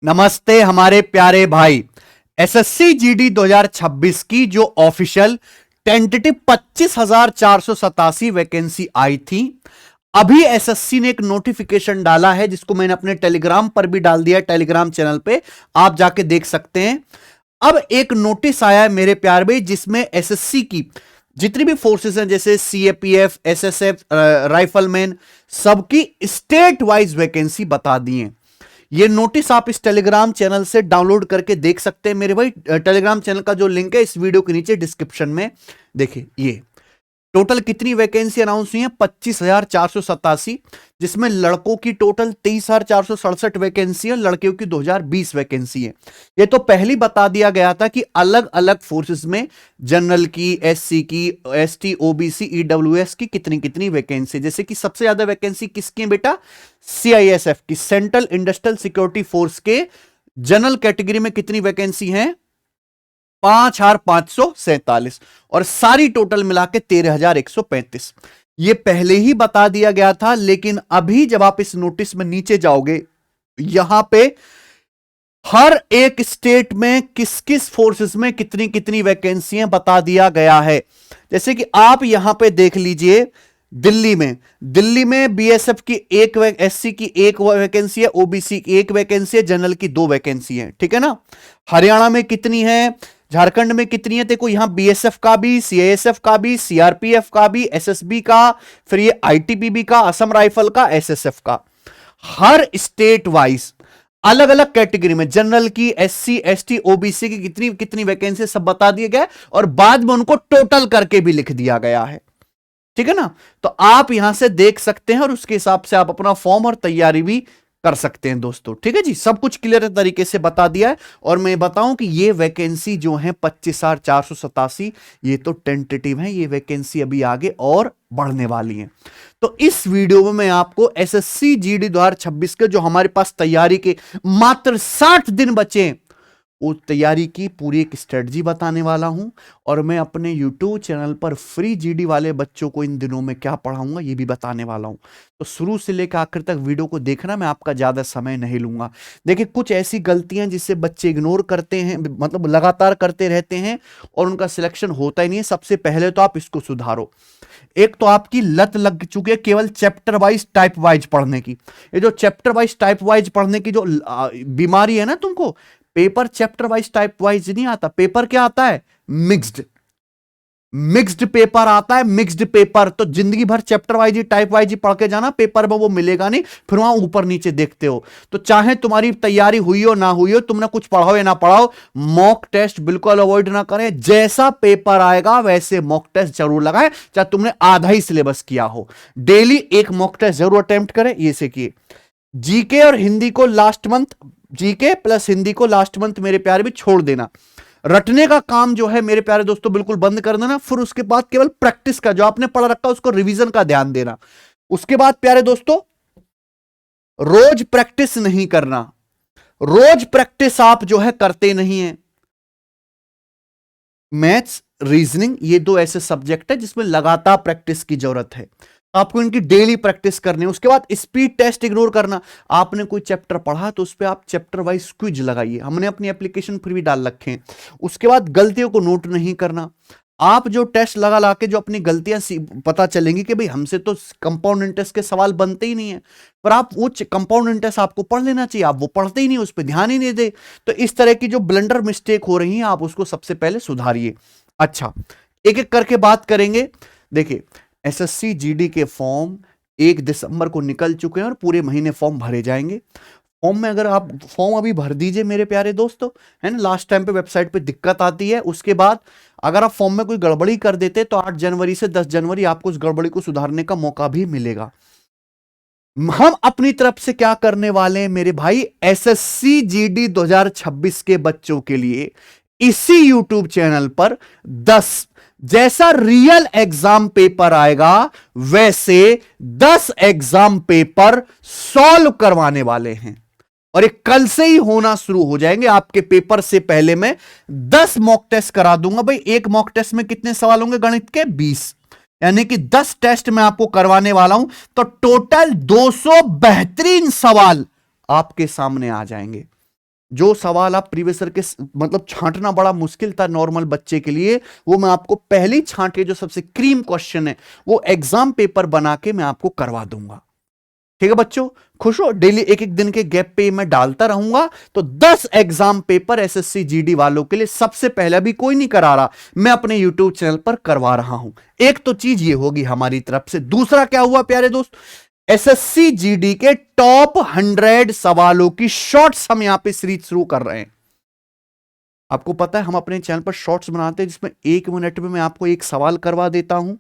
नमस्ते हमारे प्यारे भाई। एसएससी जीडी 2026 की जो ऑफिशियल टेंटेटिव 25,487 वैकेंसी आई थी, अभी एसएससी ने एक नोटिफिकेशन डाला है जिसको मैंने अपने टेलीग्राम पर भी डाल दिया है, टेलीग्राम चैनल पे आप जाके देख सकते हैं। अब एक नोटिस आया है मेरे प्यारे भाई, जिसमें एसएससी की जितनी भी फोर्सेस हैं जैसे सीएपीएफ, एसएसएफ, राइफलमैन, सबकी स्टेट वाइज वैकेंसी बता दी है। ये नोटिस आप इस टेलीग्राम चैनल से डाउनलोड करके देख सकते हैं मेरे भाई। टेलीग्राम चैनल का जो लिंक है इस वीडियो के नीचे डिस्क्रिप्शन में, देखिए ये टोटल कितनी वैकेंसी अनाउंस हुई है 25,487, जिसमें लड़कों की टोटल 23,467 वैकेंसी है, लड़कियों की 2,020 वैकेंसी है। ये तो पहले बता दिया गया था कि अलग अलग फोर्सेस में जनरल की, एससी की, एसटी, ओबीसी, ईडब्ल्यूएस की कितनी कितनी वैकेंसी। जैसे कि सबसे ज्यादा वैकेंसी किसकी है बेटा? सीआईएसएफ की, सेंट्रल इंडस्ट्रियल सिक्योरिटी फोर्स के जनरल कैटेगरी में कितनी वैकेंसी है? 5,547, और सारी टोटल मिला के 13,135। ये पहले ही बता दिया गया था, लेकिन अभी जब आप इस नोटिस में नीचे जाओगे, यहां पे हर एक स्टेट में किस किस फोर्सेस में कितनी कितनी वैकेंसियां बता दिया गया है। जैसे कि आप यहां पे देख लीजिए, दिल्ली में बीएसएफ की एक, एससी की एक वैकेंसी है, ओबीसी की एक वैकेंसी है, जनरल की 2 वैकेंसी है, ठीक है ना। हरियाणा में कितनी है, झारखंड में कितनी है? देखो यहां बीएसएफ का भी, सीआईएसएफ का भी, सीआरपीएफ का भी, एसएसबी का, फिर ये आईटीबीपी का, असम राइफल का, एसएसएफ का। हर स्टेट वाइज अलग अलग कैटेगरी में जनरल की, एससी, एसटी, ओबीसी की कितनी कितनी वैकेंसी सब बता दिए गए, और बाद में उनको टोटल करके भी लिख दिया गया है, ठीक है ना। तो आप यहां से देख सकते हैं और उसके हिसाब से आप अपना फॉर्म और तैयारी भी कर सकते हैं दोस्तों, ठीक है जी। सब कुछ क्लियर तरीके से बता दिया है। और मैं बताऊं कि ये वैकेंसी जो है 25,487, ये तो टेंटेटिव है, ये वैकेंसी अभी आगे और बढ़ने वाली है। तो इस वीडियो में मैं आपको एसएससी जीडी 2026 के जो हमारे पास तैयारी के मात्र 60 दिन बचे हैं, उस तैयारी की पूरी एक स्ट्रेटजी बताने वाला हूं। और मैं अपने YouTube चैनल पर फ्री जीडी वाले बच्चों को इन दिनों में क्या पढ़ाऊंगा ये भी बताने वाला हूं। तो शुरू से लेकर आखिर तक वीडियो को देखना, मैं आपका ज्यादा समय नहीं लूंगा। देखिए कुछ ऐसी गलतियां जिससे बच्चे इग्नोर करते हैं, मतलब लगातार करते रहते हैं और उनका सिलेक्शन होता ही नहीं है। सबसे पहले तो आप इसको सुधारो। एक तो आपकी लत लग चुकी है केवल चैप्टर वाइज, टाइप वाइज पढ़ने की। ये जो चैप्टर वाइज, टाइप वाइज पढ़ने की जो बीमारी है ना तुमको, paper chapter wise, type wise नहीं आता। पेपर क्या आता है? मिक्स्ड पेपर आता है, मिक्स्ड पेपर। तो जिंदगी भर चैप्टर वाइज ही, टाइप वाइज ही पढ़ के जाना, पेपर में वो मिलेगा नहीं, फिर वहां ऊपर नीचे देखते हो। तो चाहे तुम्हारी तैयारी हुई हो ना हुई हो, तुमने कुछ पढ़ाओ या ना पढ़ाओ, मॉक टेस्ट बिल्कुल अवॉइड ना करें। जैसा पेपर आएगा वैसे मॉक टेस्ट जरूर लगाएं, चाहे तुमने आधा ही सिलेबस किया हो। डेली एक मॉक टेस्ट जरूर अटेम्प्ट करें। ये से किए जीके और हिंदी को last month, GK plus Hindi को लास्ट मंथ मेरे प्यारे भी छोड़ देना। रटने का काम जो है मेरे प्यारे दोस्तों बिल्कुल बंद कर देना। फिर उसके बाद केवल प्रैक्टिस का, जो आपने पढ़ रखा उसको रिवीजन का ध्यान देना। उसके बाद प्यारे दोस्तों रोज प्रैक्टिस नहीं करना। रोज प्रैक्टिस आप जो है करते नहीं है। मैथ्स, रीजनिंग, ये 2 ऐसे सब्जेक्ट है जिसमें लगातार प्रैक्टिस की जरूरत है। आपको इनकी डेली प्रैक्टिस करनी है। उसके बाद स्पीड टेस्ट इग्नोर करना। आपने कोई चैप्टर पढ़ा तो उस पर आप चैप्टर वाइज क्विज लगाइए, हमने अपनी एप्लीकेशन पर भी डाल रखे हैं। उसके बाद गलतियों को नोट नहीं करना। आप जो टेस्ट लगा ला के जो अपनी गलतियां पता चलेंगी कि भाई हमसे तो कंपाउंड इंटरेस्ट के सवाल बनते ही नहीं है, पर आप वो कंपाउंड इंटरेस्ट आपको पढ़ लेना चाहिए, आप वो पढ़ते ही नहीं, उस पर ध्यान ही नहीं दे। तो इस तरह की जो ब्लंडर मिस्टेक हो रही है आप उसको सबसे पहले सुधारिए। अच्छा, एक एक करके बात करेंगे। देखिए एसएससी जीडी के फॉर्म 1 दिसंबर को निकल चुके हैं और पूरे महीने फॉर्म भरे जाएंगे। फॉर्म में अगर आप फॉर्म अभी भर दीजिए मेरे प्यारे दोस्तों, है ना। लास्ट टाइम पे वेबसाइट पे दिक्कत आती है। उसके बाद अगर आप फॉर्म में कोई गड़बड़ी कर देते तो 8 जनवरी से 10 जनवरी आपको उस गड़बड़ी को सुधारने का मौका भी मिलेगा। हम अपनी तरफ से क्या करने वाले हैं मेरे भाई, एसएससी जीडी 2026 के बच्चों के लिए इसी यूट्यूब चैनल पर 10 जैसा रियल एग्जाम पेपर आएगा वैसे 10 एग्जाम पेपर सॉल्व करवाने वाले हैं। और ये कल से ही होना शुरू हो जाएंगे। आपके पेपर से पहले मैं 10 मॉक टेस्ट करा दूंगा। भाई एक मॉक टेस्ट में कितने सवाल होंगे गणित के? 20, यानी कि 10 टेस्ट मैं आपको करवाने वाला हूं। तो टोटल 200 बेहतरीन सवाल आपके सामने आ जाएंगे। जो सवाल आप प्रीवियस ईयर के मतलब छांटना बड़ा मुश्किल था नॉर्मल बच्चे के लिए, वो मैं आपको पहली छांट के जो सबसे क्रीम क्वेश्चन है वो एग्जाम पेपर बना के मैं आपको करवा दूंगा। ठीक है बच्चों, खुश हो? डेली एक एक दिन के गैप पे मैं डालता रहूंगा। तो 10 एग्जाम पेपर एसएससी जीडी वालों के लिए सबसे पहले, अभी कोई नहीं करा रहा, मैं अपने यूट्यूब चैनल पर करवा रहा हूं। एक तो चीज ये होगी हमारी तरफ से। दूसरा क्या हुआ प्यारे दोस्त, एसएससी जीडी के टॉप 100 सवालों की शॉर्ट्स हम यहां पे सीरीज शुरू कर रहे हैं। आपको पता है हम अपने चैनल पर शॉर्ट्स बनाते हैं जिसमें 1 मिनट में मैं आपको एक सवाल करवा देता हूं,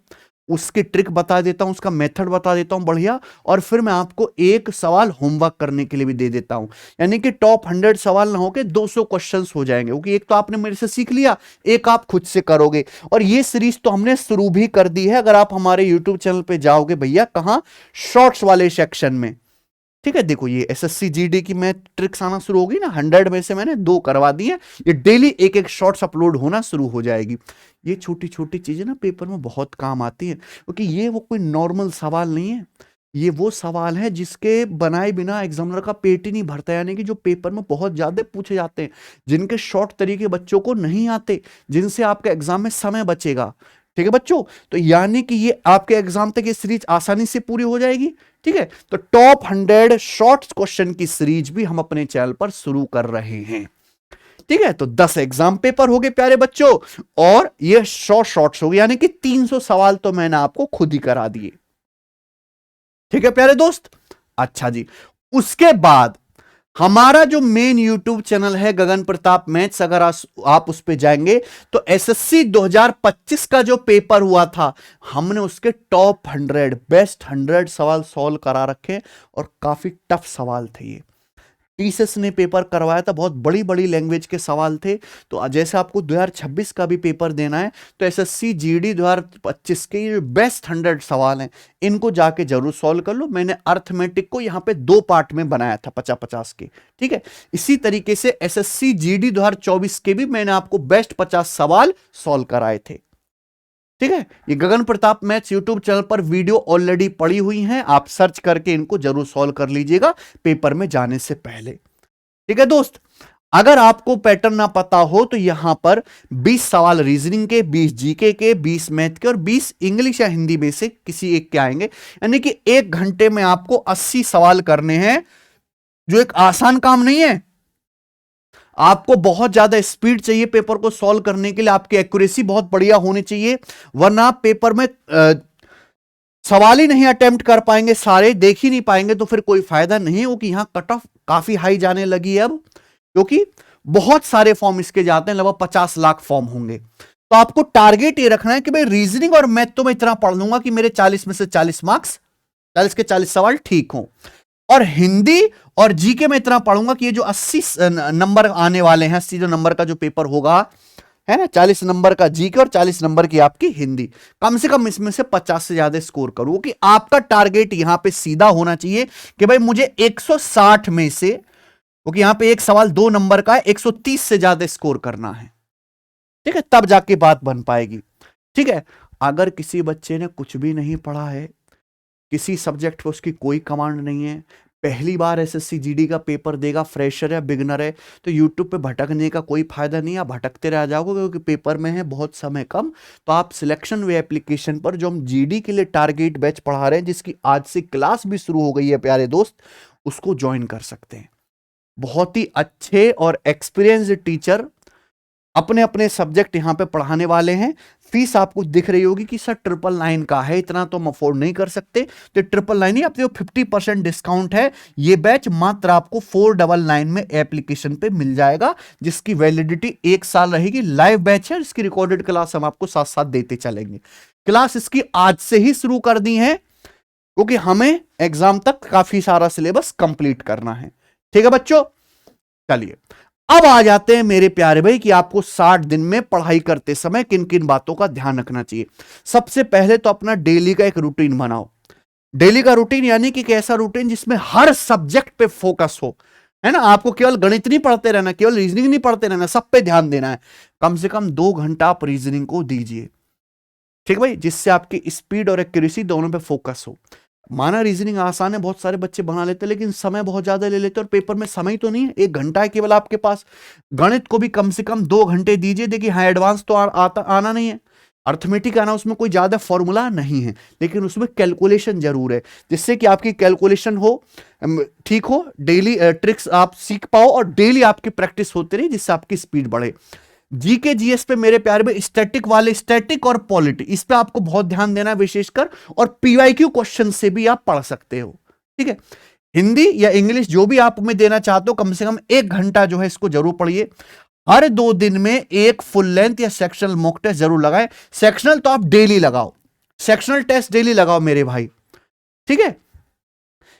उसकी ट्रिक बता देता हूं, उसका मेथड बता देता हूं बढ़िया, और फिर मैं आपको एक सवाल होमवर्क करने के लिए भी दे देता हूं। यानी कि टॉप 100 सवाल ना होके 200 क्वेश्चंस हो जाएंगे, क्योंकि एक तो आपने मेरे से सीख लिया, एक आप खुद से करोगे। और ये सीरीज तो हमने शुरू भी कर दी है, अगर आप हमारे यूट्यूब चैनल पे जाओगे भैया, कहां, शॉर्ट्स वाले सेक्शन में। ठीक है, देखो ये एसएससी जीडी की मैं ट्रिक्स आना शुरू होगी ना, 100 में से मैंने 2 करवा दी है, ये डेली एक एक शॉर्ट्स अपलोड होना शुरू हो जाएगी। ये छोटी छोटी चीजें ना पेपर में बहुत काम आती हैं, क्योंकि ये वो कोई नॉर्मल सवाल नहीं है, ये वो सवाल है जिसके बनाए बिना एग्जामिनर का पेट ही नहीं भरता। यानी कि जो पेपर में बहुत ज्यादा पूछे जाते हैं, जिनके शॉर्ट तरीके बच्चों को नहीं आते, जिनसे आपके एग्जाम में समय बचेगा। ठीक है बच्चों, तो यानी कि ये आपके एग्जाम तक ये सीरीज आसानी से पूरी हो जाएगी। ठीक है, तो टॉप 100 शॉर्ट क्वेश्चन की सीरीज भी हम अपने चैनल पर शुरू कर रहे हैं। ठीक है, तो 10 एग्जाम पेपर हो गए प्यारे बच्चों, और ये शॉर्ट्स हो गए, यानी कि 300 सवाल तो मैंने आपको खुद ही करा दिए। ठीक है प्यारे दोस्त, अच्छा जी, उसके बाद हमारा जो मेन यूट्यूब चैनल है गगन प्रताप मैथ्स, अगर आप उस पे जाएंगे तो एसएससी 2025 का जो पेपर हुआ था, हमने उसके टॉप 100 बेस्ट 100 सवाल सॉल्व करा रखे, और काफी टफ सवाल थे ये। टीसीएस ने पेपर करवाया था, बहुत बड़ी बड़ी लैंग्वेज के सवाल थे। तो जैसे आपको 2026 का भी पेपर देना है, तो एसएससी जीडी 2025 के ये बेस्ट 100 सवाल हैं, इनको जाके जरूर सॉल्व कर लो। मैंने अर्थमेटिक को यहाँ पे 2 पार्ट में बनाया था 50-50 के। ठीक है, इसी तरीके से एसएससी जीडी 2024 के भी मैंने आपको बेस्ट 50 सवाल सॉल्व कराए थे। ठीक है, ये गगन प्रताप मैथ्स यूट्यूब चैनल पर वीडियो ऑलरेडी पड़ी हुई हैं, आप सर्च करके इनको जरूर सॉल्व कर लीजिएगा पेपर में जाने से पहले। ठीक है दोस्त, अगर आपको पैटर्न ना पता हो तो यहां पर 20 सवाल रीजनिंग के, 20 जीके के, 20 मैथ के और 20 इंग्लिश या हिंदी में से किसी एक के आएंगे। यानी कि 1 घंटे में आपको 80 सवाल करने हैं, जो एक आसान काम नहीं है। आपको बहुत ज्यादा स्पीड चाहिए पेपर को सॉल्व करने के लिए, आपकी एक्यूरेसी बहुत बढ़िया होनी चाहिए, वरना आप पेपर में सवाल ही नहीं अटेम्प्ट कर पाएंगे, सारे देख ही नहीं पाएंगे, तो फिर कोई फायदा नहीं हो। कि यहां कट ऑफ काफी हाई जाने लगी है अब, क्योंकि बहुत सारे फॉर्म इसके जाते हैं, लगभग 50 लाख फॉर्म होंगे। तो आपको टारगेट ये रखना है कि भाई रीजनिंग और मैथ तो मैं इतना पढ़ लूंगा कि मेरे 40 में से 40 मार्क्स, 40 के 40 सवाल ठीक हो, और हिंदी और जीके में इतना पढ़ूंगा कि ये जो 80 नंबर आने वाले हैं, 80 जो नंबर का जो पेपर होगा, है ना, 40 नंबर का जीके और 40 नंबर की आपकी हिंदी, कम से कम इसमें से 50 से ज्यादा स्कोर करूं। कि आपका टारगेट यहां पे सीधा होना चाहिए कि भाई मुझे 160 में से, क्योंकि यहां पे एक सवाल 2 नंबर का है, 130 से ज्यादा स्कोर करना है। ठीक है, तब जाके बात बन पाएगी। ठीक है, अगर किसी बच्चे ने कुछ भी नहीं पढ़ा है, किसी सब्जेक्ट पे उसकी कोई कमांड नहीं है, पहली बार एसएससी जीडी का पेपर देगा, फ्रेशर है, बिगनर है, तो यूट्यूब पे भटकने का कोई फायदा नहीं है, आप भटकते रह जाओगे, क्योंकि पेपर में है बहुत समय कम। तो आप सिलेक्शन वे एप्लीकेशन पर, जो हम जीडी के लिए टारगेट बैच पढ़ा रहे हैं, जिसकी आज से क्लास भी शुरू हो गई है प्यारे दोस्त, उसको ज्वाइन कर सकते हैं। बहुत ही अच्छे और एक्सपीरियंस्ड टीचर अपने अपने सब्जेक्ट यहां पे पढ़ाने वाले हैं। फीस आपको दिख रही होगी कि सर 999 का है, इतना तो हम अफोर्ड नहीं कर सकते, तो 999 ही आपको 50% डिस्काउंट है। ये बैच मात्र आपको 499 में एप्लीकेशन पे मिल जाएगा, जिसकी वैलिडिटी 1 साल रहेगी। लाइव बैच है, इसकी रिकॉर्डेड क्लास हम आपको साथ साथ देते चलेंगे। क्लास इसकी आज से ही शुरू कर दी है, क्योंकि हमें एग्जाम तक काफी सारा सिलेबस कंप्लीट करना है। ठीक है बच्चों, चलिए अब आ जाते हैं मेरे प्यारे भाई कि आपको 60 दिन में पढ़ाई करते समय किन किन बातों का ध्यान रखना चाहिए। सबसे पहले तो अपना डेली का एक रूटीन बनाओ। डेली का रूटीन यानी कि कैसा रूटीन जिसमें हर सब्जेक्ट पे फोकस हो, है ना। आपको केवल गणित नहीं पढ़ते रहना, केवल रीजनिंग नहीं पढ़ते रहना, सब पे ध्यान देना है। कम से कम 2 घंटा आप रीजनिंग को दीजिए, ठीक भाई, जिससे आपकी स्पीड और एक्यूरेसी दोनों पे फोकस हो। माना रीजनिंग आसान है, बहुत सारे बच्चे बना लेते हैं, लेकिन समय बहुत ज्यादा ले लेते हैं, और पेपर में समय तो नहीं है, 1 घंटा है केवल आपके पास। गणित को भी कम से कम 2 घंटे दीजिए। देखिए हाँ, एडवांस तो आना नहीं है, अर्थमेटिक आना, उसमें कोई ज्यादा फॉर्मूला नहीं है, लेकिन उसमें कैलकुलेशन जरूर है, जिससे कि आपकी कैलकुलेशन हो, ठीक हो, डेली ट्रिक्स आप सीख पाओ, और डेली आपकी प्रैक्टिस होती रही, जिससे आपकी स्पीड बढ़े। जीके जीएस पे मेरे प्यारे में स्टैटिक वाले, स्टैटिक और पॉलिटी, इस पे आपको बहुत ध्यान देना है विशेषकर, और पीवाईक्यू क्वेश्चन से भी आप पढ़ सकते हो। ठीक है, हिंदी या इंग्लिश जो भी आप में देना चाहते हो, कम से कम 1 घंटा जो है इसको जरूर पढ़िए। हर 2 दिन में एक फुल लेंथ या सेक्शनल मॉक टेस्ट जरूर लगाएं। सेक्शनल तो आप डेली लगाओ, सेक्शनल टेस्ट डेली लगाओ मेरे भाई, ठीक है।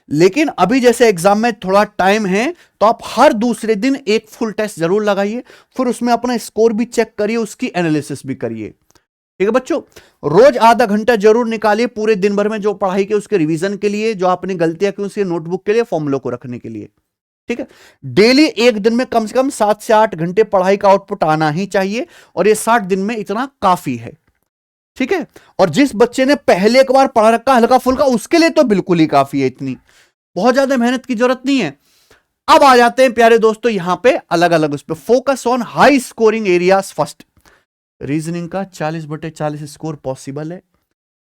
लेकिन अभी जैसे एग्जाम में थोड़ा टाइम है, तो आप हर दूसरे दिन एक फुल टेस्ट जरूर लगाइए, फिर उसमें अपना स्कोर भी चेक करिए, उसकी एनालिसिस भी करिए। ठीक है बच्चों, रोज आधा घंटा जरूर निकालिए पूरे दिन भर में, जो पढ़ाई के उसके रिवीजन के लिए, जो आपने गलतियां की उसके नोटबुक के लिए, फॉर्मूलों को रखने के लिए। ठीक है, डेली एक दिन में कम से कम 7 से 8 घंटे पढ़ाई का आउटपुट आना ही चाहिए, और ये 60 दिन में इतना काफी है। ठीक है, और जिस बच्चे ने पहले एक बार पढ़ रखा हल्का फुल्का, उसके लिए तो बिल्कुल ही काफी है, इतनी बहुत ज्यादा मेहनत की जरूरत नहीं है। अब आ जाते हैं प्यारे दोस्तों यहां पे अलग अलग उस पर, focus on high scoring areas first. Reasoning का 40/40 स्कोर पॉसिबल है।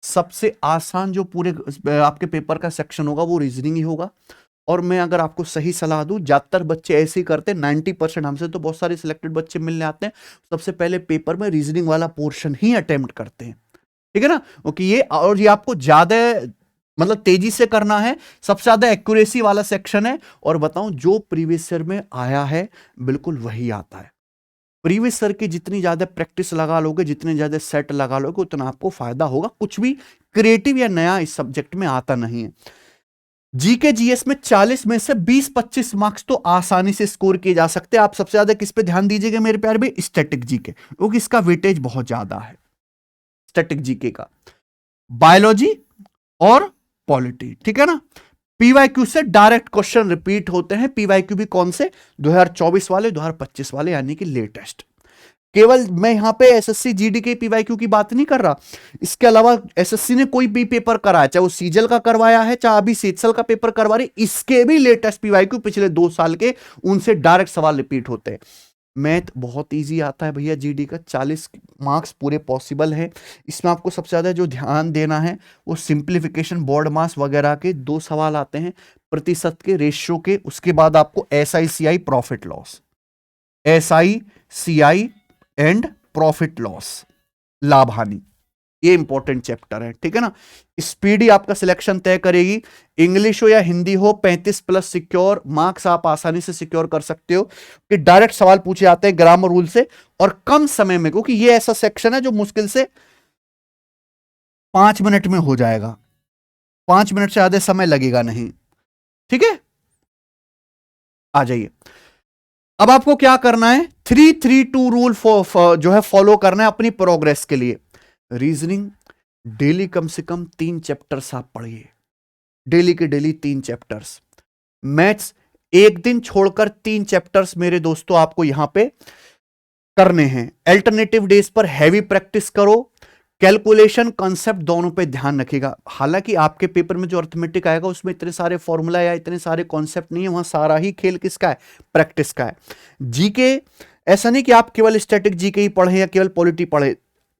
सबसे आसान जो पूरे आपके पेपर का सेक्शन होगा वो रीजनिंग ही होगा, और मैं अगर आपको सही सलाह दूं, ज्यादातर बच्चे ऐसे ही करते हैं, 90% हमसे तो बहुत सारे सिलेक्टेड बच्चे मिलने आते हैं, सबसे पहले पेपर में रीजनिंग वाला पोर्शन ही अटेम्प्ट करते हैं। ठीक है ना, क्योंकि ये आपको ज्यादा मतलब तेजी से करना है, सबसे ज्यादा एक्यूरेसी वाला सेक्शन है, और बताऊं जो प्रीवियस ईयर में आया है बिल्कुल वही आता है। प्रीवियस ईयर की जितनी ज्यादा प्रैक्टिस लगा लोगे, जितने ज्यादा सेट लगा लोगे, उतना आपको फायदा होगा। कुछ भी क्रिएटिव या नया इस सब्जेक्ट में आता नहीं है। जीके जीएस में 40 में से 20-25 मार्क्स तो आसानी से स्कोर किए जा सकते हैं। आप सबसे ज्यादा किस पे ध्यान दीजिएगा मेरे प्यारे भाई? स्टैटिक जीके, क्योंकि इसका वेटेज बहुत ज्यादा है स्टैटिक जीके का। बायोलॉजी और पॉलिटी, ठीक है ना। पीवाईक्यू से डायरेक्ट क्वेश्चन रिपीट होते हैं। पीवाईक्यू भी कौन से? 2024 वाले, 2025 वाले, यानी कि लेटेस्ट। केवल मैं यहां पे एसएससी जीडी के पीवाईक्यू की बात नहीं कर रहा, इसके अलावा एसएससी ने कोई भी पेपर कराया, चाहे वो सीजल का करवाया है, चाहे अभी सीटसल का पेपर करवा रही, इसके भी लेटेस्ट पीवाईक्यू पिछले 2 साल के, उनसे डायरेक्ट सवाल रिपीट होते हैं। मैथ बहुत इजी आता है भैया, जीडी का 40 मार्क्स पूरे पॉसिबल है। इसमें आपको सबसे ज्यादा जो ध्यान देना है वो सिंप्लीफिकेशन, बोर्ड मास वगैरह के 2 सवाल आते हैं, प्रतिशत के, रेशियो के। उसके बाद आपको SICI profit loss, SICI and profit loss, लाभ हानि, ये इंपॉर्टेंट चैप्टर है। ठीक है ना, स्पीड ही आपका सिलेक्शन तय करेगी। इंग्लिश हो या हिंदी हो, 35+ सिक्योर मार्क्स आप आसानी से सिक्योर कर सकते हो, कि डायरेक्ट सवाल पूछे जाते हैं ग्रामर रूल से, और कम समय में, क्योंकि ये ऐसा सेक्शन है जो मुश्किल से 5 मिनट में हो जाएगा, 5 मिनट से ज्यादा समय लगेगा नहीं। ठीक है, आ जाइए। अब आपको क्या करना है, 3-3-2 रूल जो है फॉलो करना है अपनी प्रोग्रेस के लिए। रीजनिंग डेली कम से कम 3 चैप्टर्स आप पढ़िए, डेली के डेली 3 चैप्टर्स। मैथ्स एक दिन छोड़कर 3 चैप्टर्स मेरे दोस्तों आपको यहां पे करने हैं। अल्टरनेटिव डेज पर हैवी प्रैक्टिस करो। कैलकुलेशन, कॉन्सेप्ट दोनों पे ध्यान रखिएगा। हालांकि आपके पेपर में जो अर्थमेटिक आएगा उसमें इतने सारे फॉर्मूला या इतने सारे कॉन्सेप्ट नहीं है, वहां सारा ही खेल किसका है? प्रैक्टिस का है। जीके ऐसा नहीं कि आप केवल स्टैटिक जीके ही पढ़े या केवल पॉलिटी पढ़े,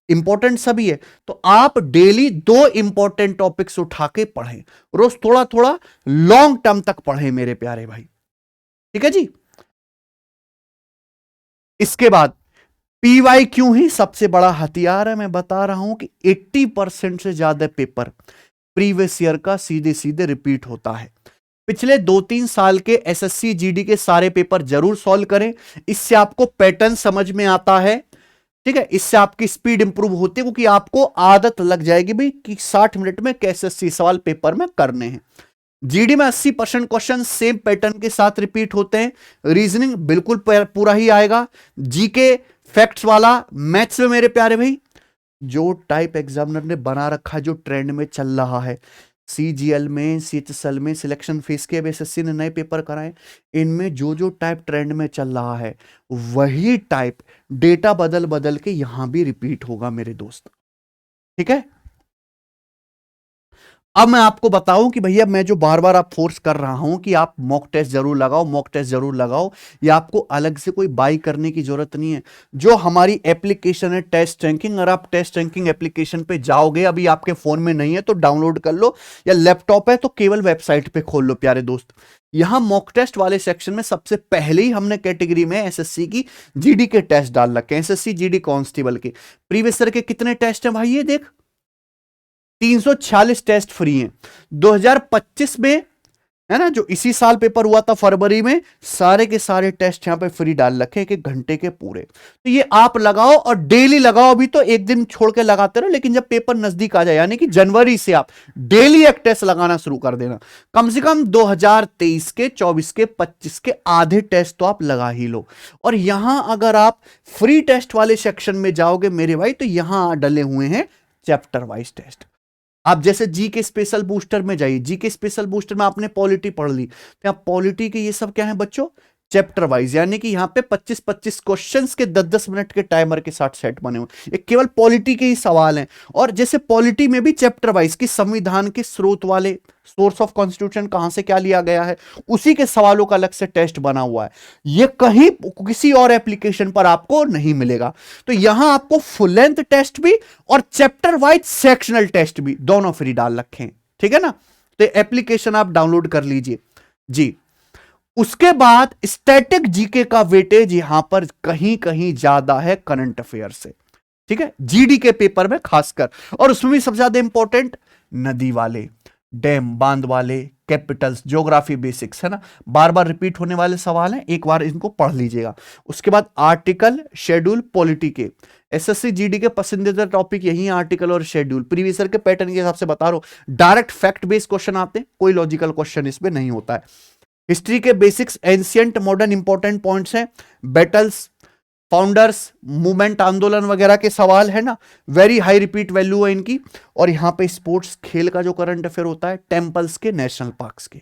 इंपॉर्टेंट सभी है, तो आप डेली 2 इंपॉर्टेंट टॉपिक्स उठा के पढ़ें, रोज थोड़ा थोड़ा, लॉन्ग टर्म तक पढ़ें मेरे प्यारे भाई। ठीक है जी। इसके बाद पीवाईक्यू ही सबसे बड़ा हथियार है। मैं बता रहा हूं कि 80% से ज्यादा पेपर प्रीवियस ईयर का सीधे सीधे रिपीट होता है। पिछले 2-3 साल के एसएससी जीडी के सारे पेपर जरूर सॉल्व करें, इससे आपको पैटर्न समझ में आता है। ठीक है, इससे आपकी स्पीड इंप्रूव होती है, क्योंकि आपको आदत लग जाएगी भाई कि 60 मिनट में कैसे 80 सवाल पेपर में करने हैं। जीडी में 80% क्वेश्चन सेम पैटर्न के साथ रिपीट होते हैं। रीजनिंग बिल्कुल पूरा ही आएगा। जीके फैक्ट्स वाला, मैथ्स में मेरे प्यारे भाई जो टाइप एग्जामिनर ने बना रखा है, जो ट्रेंड में चल रहा है, सीजीएल में, सीएचएसएल में, सिलेक्शन फेस के एसएससी ने नए पेपर कराए, इनमें जो जो टाइप ट्रेंड में चल रहा है वही टाइप डेटा बदल बदल के यहां भी रिपीट होगा मेरे दोस्त। ठीक है, अब मैं आपको बताऊं कि भैया मैं जो बार बार आप फोर्स कर रहा हूं कि आप मॉक टेस्ट जरूर लगाओ, मॉक टेस्ट जरूर लगाओ, ये आपको अलग से कोई बाई करने की जरूरत नहीं है। जो हमारी एप्लीकेशन है टेस्ट रैंकिंग, और आप टेस्ट रैंकिंग एप्लीकेशन पे जाओगे, अभी आपके फोन में नहीं है तो डाउनलोड कर लो, या लैपटॉप है तो केवल वेबसाइट पे खोल लो प्यारे दोस्त। यहां मॉक टेस्ट वाले सेक्शन में सबसे पहले ही हमने कैटेगरी में एसएससी की जीडी के टेस्ट डाल रखे हैं, एसएससी जीडी कांस्टेबल के। प्रीवियस ईयर के कितने टेस्ट हैं भाई, ये देख 346 टेस्ट फ्री हैं 2025 में, है ना, जो इसी साल पेपर हुआ था फरवरी में, सारे के सारे टेस्ट यहां पे फ्री डाल रखे एक एक घंटे के पूरे। तो ये आप लगाओ और डेली लगाओ, अभी तो एक दिन छोड़ के लगाते रहो, लेकिन जब पेपर नजदीक आ जाए यानी कि जनवरी से आप डेली एक टेस्ट लगाना शुरू कर देना। कम से कम 2023 के, 24 के, 25 के आधे टेस्ट तो आप लगा ही लो। और यहां अगर आप फ्री टेस्ट वाले सेक्शन में जाओगे मेरे भाई, तो यहां डले हुए हैं चैप्टर वाइज टेस्ट। आप जैसे जी के स्पेशल बूस्टर में जाइए, जी के स्पेशल बूस्टर में आपने पॉलिटी पढ़ ली, तो पॉलिटी के ये सब क्या है बच्चों, चैप्टर वाइज, यानी कि यहां पे 25-25 क्वेश्चंस के 10-10 मिनट के टाइमर के साथ सेट बने हुए, ये केवल पॉलिटी के ही सवाल हैं। और जैसे पॉलिटी में भी चैप्टर वाइज की संविधान के स्रोत वाले, सोर्स ऑफ कॉन्स्टिट्यूशन कहां से क्या लिया गया है, उसी के सवालों का अलग से टेस्ट बना हुआ है। ये कहीं किसी और एप्लीकेशन पर आपको नहीं मिलेगा। तो यहां आपको फुल लेंथ टेस्ट भी और चैप्टर वाइज सेक्शनल टेस्ट भी दोनों फ्री डाल रखे हैं, ठीक है ना। तो एप्लीकेशन आप डाउनलोड कर लीजिए जी। उसके बाद स्टैटिक जीके का वेटेज यहां पर कहीं कहीं ज्यादा है करंट अफेयर से, ठीक है, जीडी के पेपर में खासकर। और उसमें भी सबसे ज्यादा इंपॉर्टेंट नदी वाले, डैम बांध वाले, कैपिटल्स, ज्योग्राफी बेसिक्स, है ना, बार बार रिपीट होने वाले सवाल हैं, एक बार इनको पढ़ लीजिएगा। उसके बाद आर्टिकल, शेड्यूल, पॉलिटी के, एसएससी जीडी के पसंदीदा टॉपिक यही है, आर्टिकल और शेड्यूल। प्रीवियस ईयर के पैटर्न के हिसाब से बता रहा हूं, डायरेक्ट फैक्ट बेस्ड क्वेश्चन आते हैं, कोई लॉजिकल क्वेश्चन इसमें नहीं होता है। हिस्ट्री के basics, ancient, modern important points हैं, बैटल्स, फाउंडर्स, मूवमेंट, आंदोलन वगैरह के सवाल, है ना, वेरी हाई रिपीट वैल्यू है इनकी। और यहां पे स्पोर्ट्स, खेल का जो करंट अफेयर होता है, टेंपल्स के, नेशनल पार्क्स के,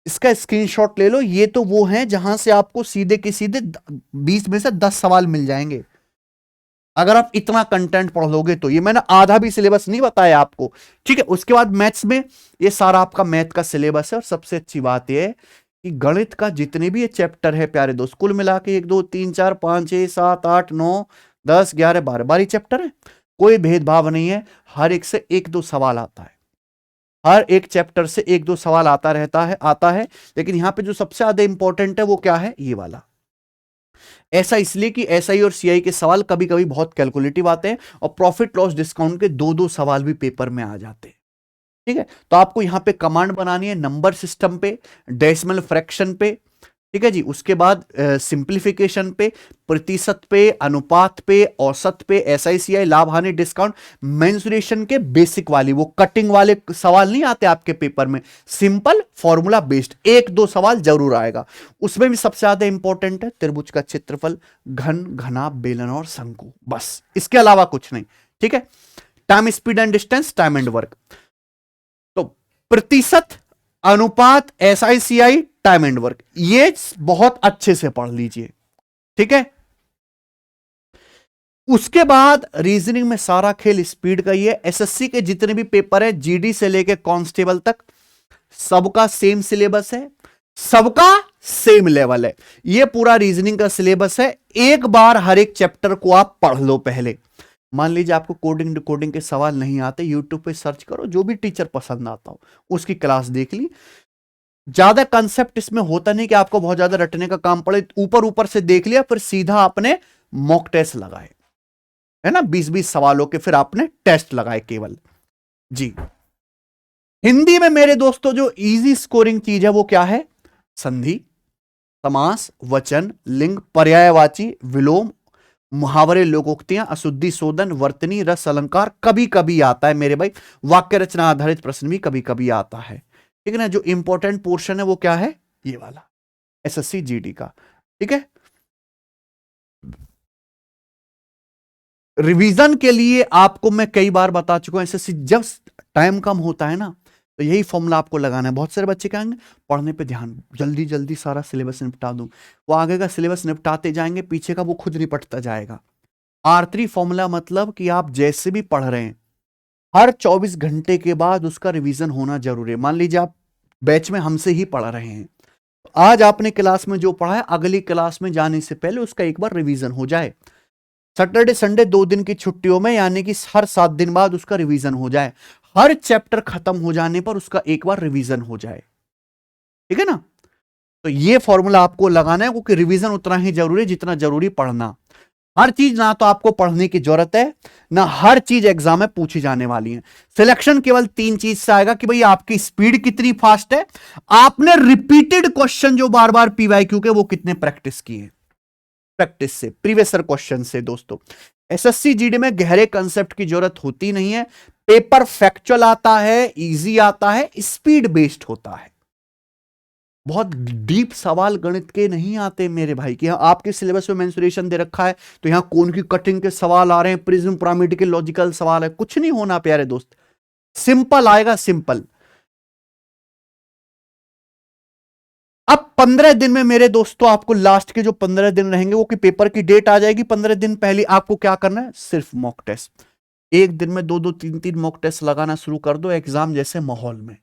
इसका स्क्रीनशॉट ले लो। ये तो वो हैं जहां से आपको सीधे के सीधे 20 में से 10 सवाल मिल जाएंगे अगर आप इतना कंटेंट पढ़ लोगे तो। ये मैंने आधा भी सिलेबस नहीं बताया आपको, ठीक है। उसके बाद मैथ्स में ये सारा आपका मैथ का सिलेबस है। और सबसे अच्छी बात ये है कि गणित का जितने भी ये चैप्टर है प्यारे दोस्त, कुल मिला के 1 2 3 4 5 6 7 8 9 10 11 12 चैप्टर है, कोई भेदभाव नहीं है। हर एक से 1-2 सवाल आता है, हर एक चैप्टर से 1-2 सवाल आता है। लेकिन यहां पे जो सबसे ज्यादा इंपॉर्टेंट है वो क्या है, ये वाला। ऐसा इसलिए कि एसआई और सीआई के सवाल कभी कभी बहुत कैलकुलेटिव आते हैं, और प्रॉफिट लॉस डिस्काउंट के 2-2 सवाल भी पेपर में आ जाते हैं, ठीक है। तो आपको यहां पे कमांड बनानी है नंबर सिस्टम पे, डेसिमल फ्रैक्शन पे, ठीक है जी। उसके बाद सिंप्लीफिकेशन पे, प्रतिशत पे, अनुपात पे, औसत पे, एसआईसीआई, लाभ हानि डिस्काउंट, मेंसुरेशन के बेसिक वाली, वो कटिंग वाले सवाल नहीं आते आपके पेपर में, सिंपल फॉर्मूला बेस्ड 1-2 सवाल जरूर आएगा। उसमें भी सबसे ज्यादा इंपॉर्टेंट है त्रिभुज का क्षेत्रफल, घन, घनाभ, बेलन और शंकु, बस, इसके अलावा कुछ नहीं, ठीक है। Time, speed and distance, time and work, तो प्रतिशत, अनुपात, एसआईसीआई, टाइम एंड वर्क, ये बहुत अच्छे से पढ़ लीजिए, ठीक है। उसके बाद रीजनिंग में सारा खेल स्पीड का ही है। एसएससी के जितने भी पेपर है जीडी से लेके कांस्टेबल तक, सबका सेम सिलेबस है, सबका सेम लेवल है। ये पूरा रीजनिंग का सिलेबस है। एक बार हर एक चैप्टर को आप पढ़ लो पहले। मान लीजिए आपको कोडिंग डिकोडिंग के सवाल नहीं आते, यूट्यूब पे सर्च करो, जो भी टीचर पसंद आता हो उसकी क्लास देख ली। ज्यादा कंसेप्ट इसमें होता नहीं कि आपको बहुत ज्यादा रटने का काम पड़े, ऊपर ऊपर से देख लिया, फिर सीधा आपने मॉक टेस्ट लगाए, है ना, 20-20 सवालों के, फिर आपने टेस्ट लगाए केवल जी। हिंदी में मेरे दोस्तों जो इजी स्कोरिंग चीज है वो क्या है, संधि, समास, वचन, लिंग, पर्यायवाची, विलोम, मुहावरे, लोकोक्तियां, अशुद्धि शोधन, वर्तनी, रस अलंकार कभी कभी आता है मेरे भाई। वाक्य रचना आधारित प्रश्न भी कभी कभी आता है, ठीक है ना। जो इंपॉर्टेंट पोर्शन है वो क्या है, ये वाला एसएससी जीडी का, ठीक है। रिवीजन के लिए आपको मैं कई बार बता चुका हूं, एसएससी जब टाइम कम होता है ना, तो यही फॉर्मूला आपको लगाना है। बहुत सारे बच्चे कहेंगे पढ़ने पे ध्यान, जल्दी जल्दी सारा सिलेबस निपटा दूं, वो आगे का सिलेबस निपटाते जाएंगे, पीछे का वो खुद निपटता जाएगा। R3 फॉर्मूला मतलब कि आप जैसे भी पढ़ रहे हैं हर 24 घंटे के बाद उसका रिवीजन होना जरूरी है। मान लीजिए आप बैच में हमसे ही पढ़ा रहे हैं, आज आपने क्लास में जो पढ़ा है अगली क्लास में जाने से पहले उसका एक बार रिवीजन हो जाए। सैटरडे संडे 2 दिन की छुट्टियों में यानी कि हर 7 दिन बाद उसका रिवीजन हो जाए। हर चैप्टर खत्म हो जाने पर उसका एक बार रिवीजन हो जाए। ठीक है ना? तो ये फॉर्मूला आपको लगाना है, क्योंकि रिवीजन उतना ही जरूरी है जितना जरूरी पढ़ना। हर चीज ना तो आपको पढ़ने की जरूरत है, ना हर चीज एग्जाम में पूछी जाने वाली है। सिलेक्शन केवल 3 चीज से आएगा कि भाई आपकी स्पीड कितनी फास्ट है, आपने रिपीटेड क्वेश्चन जो बार बार पीवाईक्यू के वो कितने प्रैक्टिस किए, प्रैक्टिस से, प्रीवियस क्वेश्चन से। दोस्तों एसएससी जीडी में गहरे कंसेप्ट की जरूरत होती नहीं है, पेपर फैक्चुअल आता है, इजी आता है, स्पीड बेस्ड होता है। बहुत डीप सवाल गणित के नहीं आते मेरे भाई, कि आपके सिलेबस में मेंसुरेशन दे रखा है तो यहां कौन की कटिंग के सवाल आ रहे हैं, प्रिज्म पिरामिड के लॉजिकल सवाल है, कुछ नहीं होना प्यारे दोस्त। सिंपल आएगा, सिंपल। अब 15 दिन में मेरे दोस्तों आपको लास्ट के जो 15 दिन रहेंगे वो कि पेपर की डेट आ जाएगी, 15 दिन पहले आपको क्या करना है, सिर्फ मॉक टेस्ट। एक दिन में 2-2 3-3 मॉक टेस्ट लगाना शुरू कर दो एग्जाम जैसे माहौल में।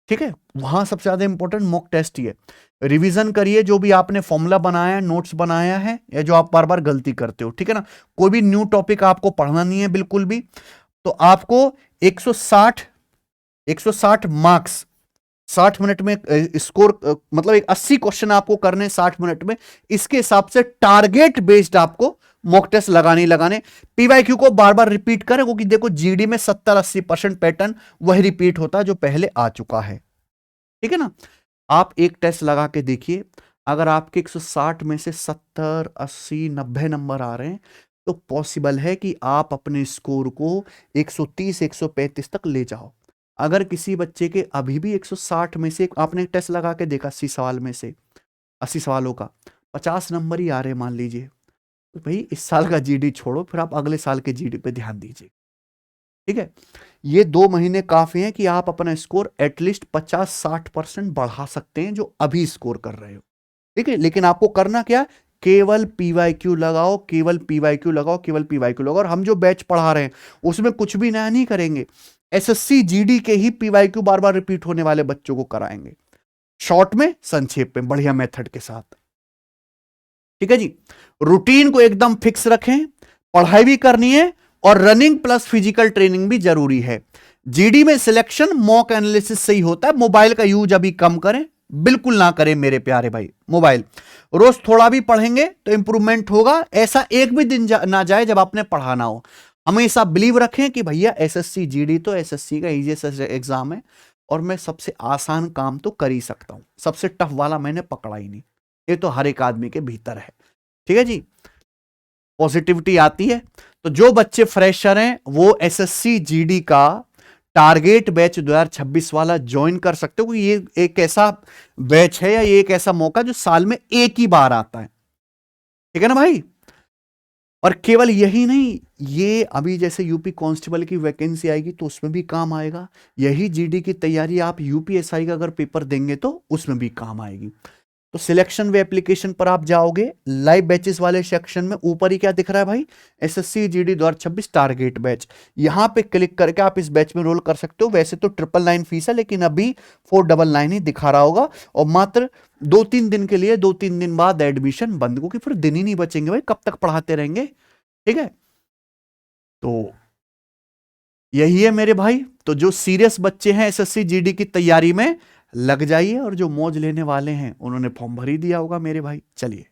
ठीक है, वहां सबसे ज्यादा इंपॉर्टेंट मॉक टेस्ट ही है। रिवीजन करिए जो भी आपने फॉर्मूला बनाया है, नोट्स बनाया है, या जो आप बार बार गलती करते हो। ठीक है ना? कोई भी न्यू टॉपिक आपको पढ़ना नहीं है बिल्कुल भी। तो आपको 160 मार्क्स 60 मिनट में स्कोर, मतलब एक 80 क्वेश्चन आपको करने 60 मिनट में। इसके हिसाब से टारगेट बेस्ड आपको मॉक टेस्ट लगाने पीवाईक्यू को बार बार रिपीट करें, क्योंकि देखो जीडी में 70-80% पैटर्न वही रिपीट होता है जो पहले आ चुका है। ठीक है ना? आप एक टेस्ट लगा के देखिए, अगर आपके 160 में से 70, 80, 90 नंबर आ रहे हैं तो पॉसिबल है कि आप अपने स्कोर को 130, 135 तक ले जाओ। अगर किसी बच्चे के अभी भी 160 में से, आपने एक टेस्ट लगा के देखा 80 सवाल में से, 80 सवालों का 50 नंबर ही आ रहे मान लीजिए, तो भाई इस साल का जीडी छोड़ो, फिर आप अगले साल के जीडी पे ध्यान दीजिए। ठीक है, ये 2 महीने काफी हैं कि आप अपना स्कोर एटलीस्ट 50-60% बढ़ा सकते हैं जो अभी स्कोर कर रहे हो। ठीक है, लेकिन आपको करना क्या, केवल पीवाईक्यू लगाओ, केवल पीवाईक्यू लगाओ, केवल पीवाईक्यू लगाओ। और हम जो बैच पढ़ा रहे हैं उसमें कुछ भी नया नहीं करेंगे, एसएससी जीडी के ही पीवाईक्यू बार बार रिपीट होने वाले बच्चों को कराएंगे, शॉर्ट में, संक्षेप में, बढ़िया मेथड के साथ। ठीक है जी, रूटीन को एकदम फिक्स रखें, पढ़ाई भी करनी है और रनिंग प्लस फिजिकल ट्रेनिंग भी जरूरी है। जीडी में सिलेक्शन मॉक एनालिसिस से ही होता है। मोबाइल का यूज अभी कम करें, बिल्कुल ना करें मेरे प्यारे भाई। मोबाइल रोज थोड़ा भी पढ़ेंगे तो इंप्रूवमेंट होगा। ऐसा एक भी दिन ना जाए जब आपने पढ़ाना हो। हमेशा बिलीव रखें कि भैया एसएससी जीडी तो एसएससी का इजीएस्ट एग्जाम है और मैं सबसे आसान काम तो कर ही सकता हूं, सबसे टफ वाला मैंने पकड़ा ही नहीं। ये तो हर एक आदमी के भीतर है। ठीक है जी, पॉजिटिविटी आती है। तो जो बच्चे फ्रेशर हैं वो एसएससी जीडी का टारगेट बैच 2026 वाला ज्वाइन कर सकते हो। ये एक ऐसा बैच है या ये एक ऐसा मौका जो साल में एक ही बार आता है। ठीक है ना भाई? और केवल यही नहीं, ये अभी जैसे यूपी कांस्टेबल की वैकेंसी आएगी तो उसमें भी काम आएगा। यही जीडी की तैयारी आप यूपीएसआई का अगर पेपर देंगे तो उसमें भी काम आएगी। तो सिलेक्शन वे एप्लीकेशन पर आप जाओगे, लाइव बैचेस वाले सेक्शन में ऊपर ही क्या दिख रहा है भाई, एसएससी जीडी 2026 टारगेट बैच। यहां पे क्लिक करके आप इस बैच में रोल कर सकते हो। वैसे तो 999 फीस है, लेकिन अभी 499 ही दिखा रहा होगा। और मात्र 2-3 दिन के लिए, 2-3 दिन बाद एडमिशन बंद, क्योंकि फिर दिन ही नहीं बचेंगे भाई, कब तक पढ़ाते रहेंगे। ठीक है, तो यही है मेरे भाई। तो जो सीरियस बच्चे हैं एसएससी जीडी की तैयारी में, लग जाइए। और जो मौज लेने वाले हैं उन्होंने फॉर्म भर ही दिया होगा मेरे भाई। चलिए।